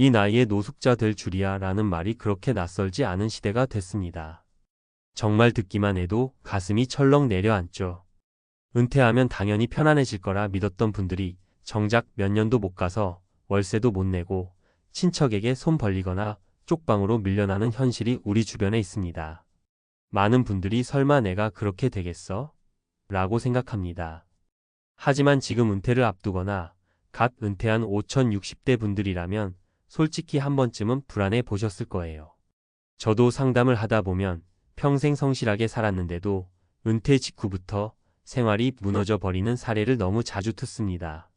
이 나이에 노숙자 될 줄이야 라는 말이 그렇게 낯설지 않은 시대가 됐습니다. 정말 듣기만 해도 가슴이 철렁 내려앉죠. 은퇴하면 당연히 편안해질 거라 믿었던 분들이 정작 몇 년도 못 가서 월세도 못 내고 친척에게 손 벌리거나 쪽방으로 밀려나는 현실이 우리 주변에 있습니다. 많은 분들이 설마 내가 그렇게 되겠어? 라고 생각합니다. 하지만 지금 은퇴를 앞두거나 갓 은퇴한 5060대 분들이라면 솔직히 한 번쯤은 불안해 보셨을 거예요. 저도 상담을 하다 보면 평생 성실하게 살았는데도 은퇴 직후부터 생활이 무너져 버리는 사례를 너무 자주 듣습니다.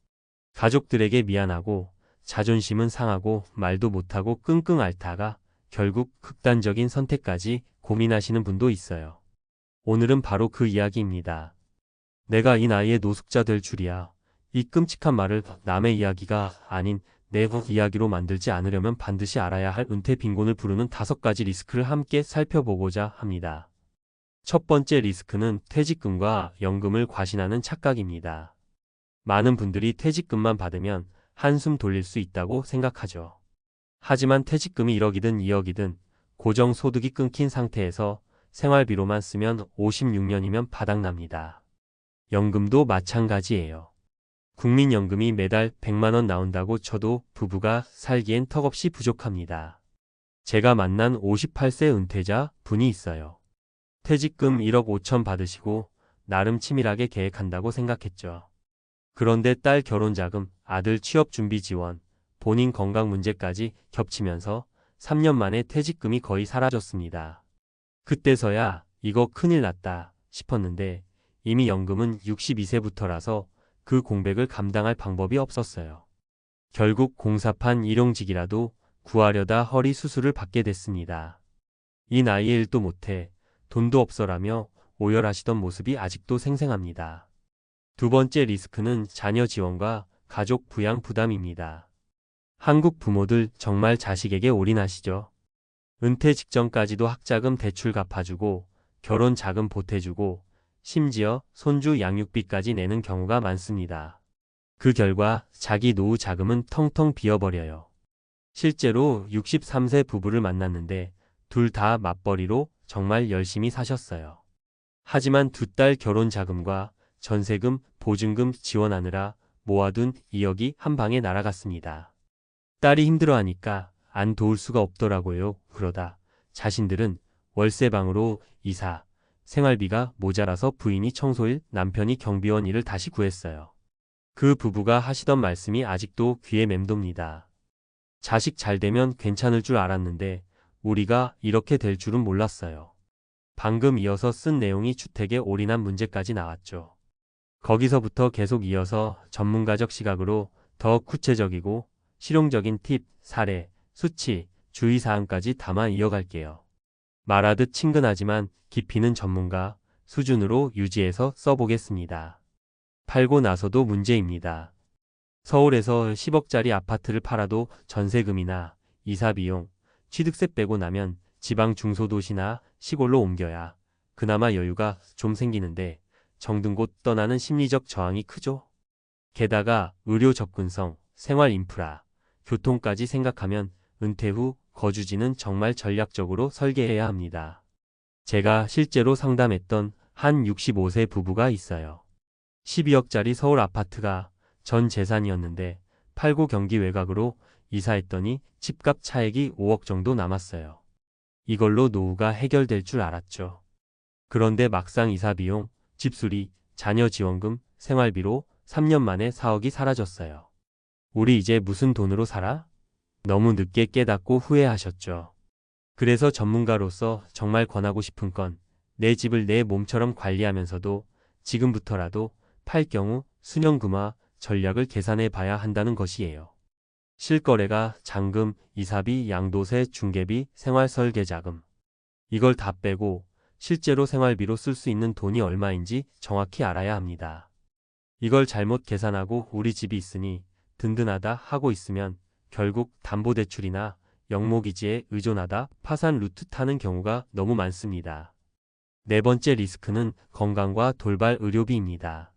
가족들에게 미안하고 자존심은 상하고 말도 못하고 끙끙 앓다가 결국 극단적인 선택까지 고민하시는 분도 있어요. 오늘은 바로 그 이야기입니다. 내가 이 나이에 노숙자 될 줄이야. 이 끔찍한 말을 남의 이야기가 아닌 내 이야기로 만들지 않으려면 반드시 알아야 할 은퇴 빈곤을 부르는 5가지 리스크를 함께 살펴보고자 합니다. 첫 번째 리스크는 퇴직금과 연금을 과신하는 착각입니다. 많은 분들이 퇴직금만 받으면 한숨 돌릴 수 있다고 생각하죠. 하지만 퇴직금이 1억이든 2억이든 고정소득이 끊긴 상태에서 생활비로만 쓰면 56년이면 바닥납니다. 연금도 마찬가지예요. 국민연금이 매달 100만원 나온다고 쳐도 부부가 살기엔 턱없이 부족합니다. 제가 만난 58세 은퇴자 분이 있어요. 퇴직금 1억 5천 받으시고 나름 치밀하게 계획한다고 생각했죠. 그런데 딸 결혼자금, 아들 취업준비 지원, 본인 건강 문제까지 겹치면서 3년 만에 퇴직금이 거의 사라졌습니다. 그때서야 이거 큰일 났다 싶었는데 이미 연금은 62세부터라서 그 공백을 감당할 방법이 없었어요. 결국 공사판 일용직이라도 구하려다 허리 수술을 받게 됐습니다. 이 나이에 일도 못해 돈도 없어라며 오열하시던 모습이 아직도 생생합니다. 두 번째 리스크는 자녀 지원과 가족 부양 부담입니다. 한국 부모들 정말 자식에게 올인하시죠. 은퇴 직전까지도 학자금 대출 갚아주고 결혼 자금 보태주고 심지어 손주 양육비까지 내는 경우가 많습니다. 그 결과 자기 노후 자금은 텅텅 비어버려요. 실제로 63세 부부를 만났는데 둘 다 맞벌이로 정말 열심히 사셨어요. 하지만 두 딸 결혼 자금과 전세금, 보증금 지원하느라 모아둔 2억이 한 방에 날아갔습니다. 딸이 힘들어하니까 안 도울 수가 없더라고요. 그러다 자신들은 월세방으로 이사, 생활비가 모자라서 부인이 청소일, 남편이 경비원 일을 다시 구했어요. 그 부부가 하시던 말씀이 아직도 귀에 맴돕니다. 자식 잘 되면 괜찮을 줄 알았는데 우리가 이렇게 될 줄은 몰랐어요. 방금 이어서 쓴 내용이 주택에 올인한 문제까지 나왔죠. 거기서부터 계속 이어서 전문가적 시각으로 더 구체적이고 실용적인 팁, 사례, 수치, 주의사항까지 담아 이어갈게요. 말하듯 친근하지만 깊이는 전문가 수준으로 유지해서 써보겠습니다. 팔고 나서도 문제입니다. 서울에서 10억짜리 아파트를 팔아도 전세금이나 이사비용, 취득세 빼고 나면 지방 중소도시나 시골로 옮겨야 그나마 여유가 좀 생기는데 정든 곳 떠나는 심리적 저항이 크죠. 게다가 의료 접근성, 생활 인프라, 교통까지 생각하면 은퇴 후 거주지는 정말 전략적으로 설계해야 합니다. 제가 실제로 상담했던 한 65세 부부가 있어요. 12억짜리 서울 아파트가 전 재산이었는데 팔고 경기 외곽으로 이사했더니 집값 차액이 5억 정도 남았어요. 이걸로 노후가 해결될 줄 알았죠. 그런데 막상 이사비용, 집수리, 자녀 지원금, 생활비로 3년 만에 4억이 사라졌어요. 우리 이제 무슨 돈으로 살아? 너무 늦게 깨닫고 후회하셨죠. 그래서 전문가로서 정말 권하고 싶은 건 내 집을 내 몸처럼 관리하면서도 지금부터라도 팔 경우 수년금화 전략을 계산해 봐야 한다는 것이에요. 실거래가 잔금, 이사비, 양도세, 중개비, 생활설계자금. 이걸 다 빼고 실제로 생활비로 쓸 수 있는 돈이 얼마인지 정확히 알아야 합니다. 이걸 잘못 계산하고 우리 집이 있으니 든든하다 하고 있으면 결국 담보대출이나 영모기지에 의존하다 파산 루트 타는 경우가 너무 많습니다. 네 번째 리스크는 건강과 돌발 의료비입니다.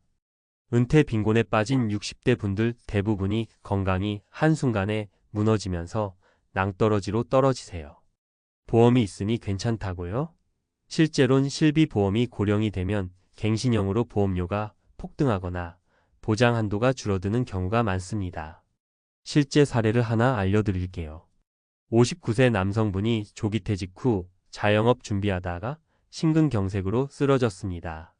은퇴 빈곤에 빠진 60대 분들 대부분이 건강이 한순간에 무너지면서 낭떠러지로 떨어지세요. 보험이 있으니 괜찮다고요? 실제론 실비보험이 고령이 되면 갱신형으로 보험료가 폭등하거나 보장 한도가 줄어드는 경우가 많습니다. 실제 사례를 하나 알려드릴게요. 59세 남성분이 조기 퇴직 후 자영업 준비하다가 심근경색으로 쓰러졌습니다.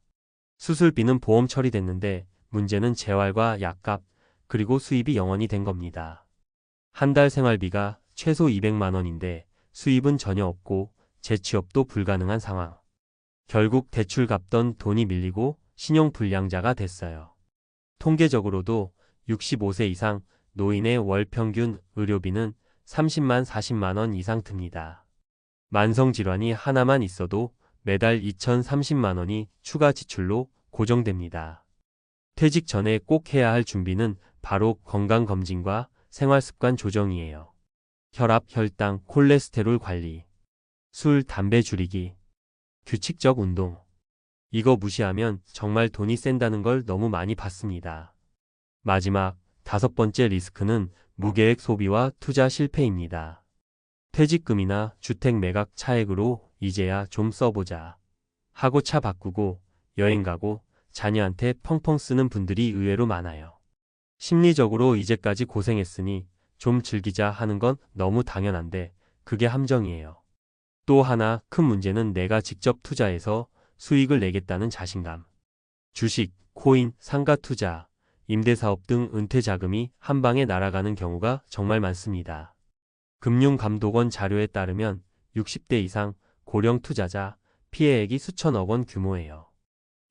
수술비는 보험 처리됐는데 문제는 재활과 약값 그리고 수입이 0원이 된 겁니다. 한 달 생활비가 최소 200만 원인데 수입은 전혀 없고 재취업도 불가능한 상황. 결국 대출 갚던 돈이 밀리고 신용불량자가 됐어요. 통계적으로도 65세 이상 노인의 월 평균 의료비는 30만 40만 원 이상 듭니다. 만성질환이 하나만 있어도 매달 2,030만 원이 추가 지출로 고정됩니다. 퇴직 전에 꼭 해야 할 준비는 바로 건강검진과 생활습관 조정이에요. 혈압, 혈당, 콜레스테롤 관리, 술, 담배 줄이기, 규칙적 운동. 이거 무시하면 정말 돈이 샌다는 걸 너무 많이 봤습니다. 마지막 5번째 리스크는 무계획 소비와 투자 실패입니다. 퇴직금이나 주택 매각 차액으로 이제야 좀 써보자 하고 차 바꾸고 여행 가고 자녀한테 펑펑 쓰는 분들이 의외로 많아요. 심리적으로 이제까지 고생했으니 좀 즐기자 하는 건 너무 당연한데 그게 함정이에요. 또 하나 큰 문제는 내가 직접 투자해서 수익을 내겠다는 자신감. 주식, 코인, 상가 투자, 임대사업 등 은퇴 자금이 한 방에 날아가는 경우가 정말 많습니다. 금융감독원 자료에 따르면 60대 이상 고령 투자자 피해액이 수천억 원 규모예요.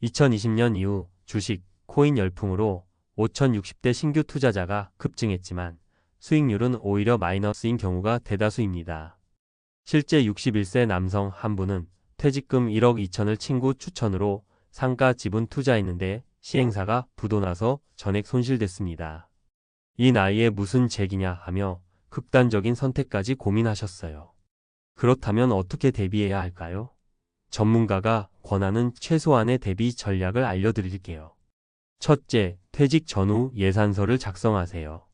2020년 이후 주식, 코인 열풍으로 5,060대 신규 투자자가 급증했지만 수익률은 오히려 마이너스인 경우가 대다수입니다. 실제 61세 남성 한 분은 퇴직금 1억 2천을 친구 추천으로 상가 지분 투자했는데 시행사가 부도나서 전액 손실됐습니다. 이 나이에 무슨 재기냐 하며 극단적인 선택까지 고민하셨어요. 그렇다면 어떻게 대비해야 할까요? 전문가가 권하는 최소한의 대비 전략을 알려드릴게요. 첫째, 퇴직 전후 예산서를 작성하세요.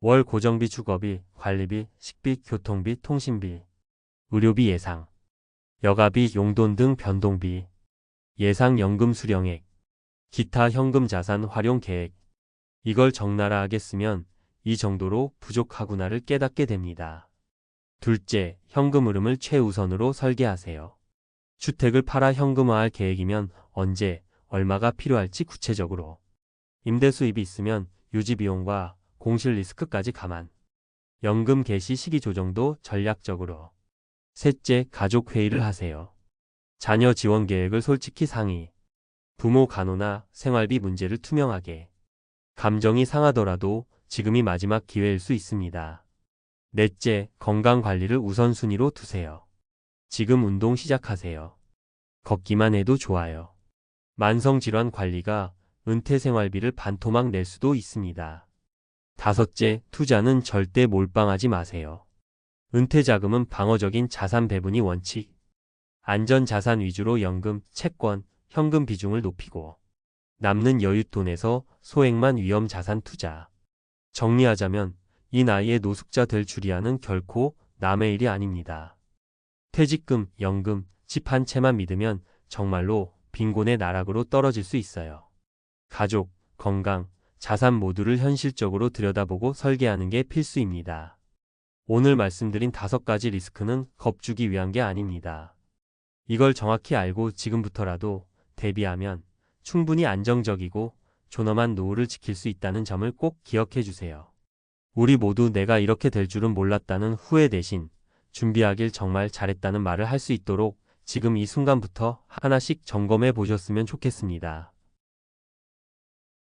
월 고정비, 주거비, 관리비, 식비, 교통비, 통신비, 의료비 예상, 여가비, 용돈 등 변동비, 예상 연금 수령액, 기타 현금 자산 활용 계획. 이걸 적나라하게 쓰면 이 정도로 부족하구나를 깨닫게 됩니다. 둘째, 현금 흐름을 최우선으로 설계하세요. 주택을 팔아 현금화할 계획이면 언제, 얼마가 필요할지 구체적으로. 임대 수입이 있으면 유지 비용과 공실 리스크까지 감안. 연금 개시 시기 조정도 전략적으로. 셋째, 가족 회의를 하세요. 자녀 지원 계획을 솔직히 상의. 부모 간호나 생활비 문제를 투명하게. 감정이 상하더라도 지금이 마지막 기회일 수 있습니다. 넷째, 건강 관리를 우선순위로 두세요. 지금 운동 시작하세요. 걷기만 해도 좋아요. 만성질환 관리가 은퇴 생활비를 반토막 낼 수도 있습니다. 다섯째, 투자는 절대 몰빵하지 마세요. 은퇴 자금은 방어적인 자산 배분이 원칙. 안전 자산 위주로 연금, 채권, 현금 비중을 높이고 남는 여윳돈에서 소액만 위험 자산 투자. 정리하자면 이 나이에 노숙자 될 줄이야는 결코 남의 일이 아닙니다. 퇴직금, 연금, 집 한 채만 믿으면 정말로 빈곤의 나락으로 떨어질 수 있어요. 가족, 건강, 자산 모두를 현실적으로 들여다보고 설계하는 게 필수입니다. 오늘 말씀드린 5가지 리스크는 겁주기 위한 게 아닙니다. 이걸 정확히 알고 지금부터라도 대비하면 충분히 안정적이고 존엄한 노후를 지킬 수 있다는 점을 꼭 기억해 주세요. 우리 모두 내가 이렇게 될 줄은 몰랐다는 후회 대신 준비하길 정말 잘했다는 말을 할 수 있도록 지금 이 순간부터 하나씩 점검해 보셨으면 좋겠습니다.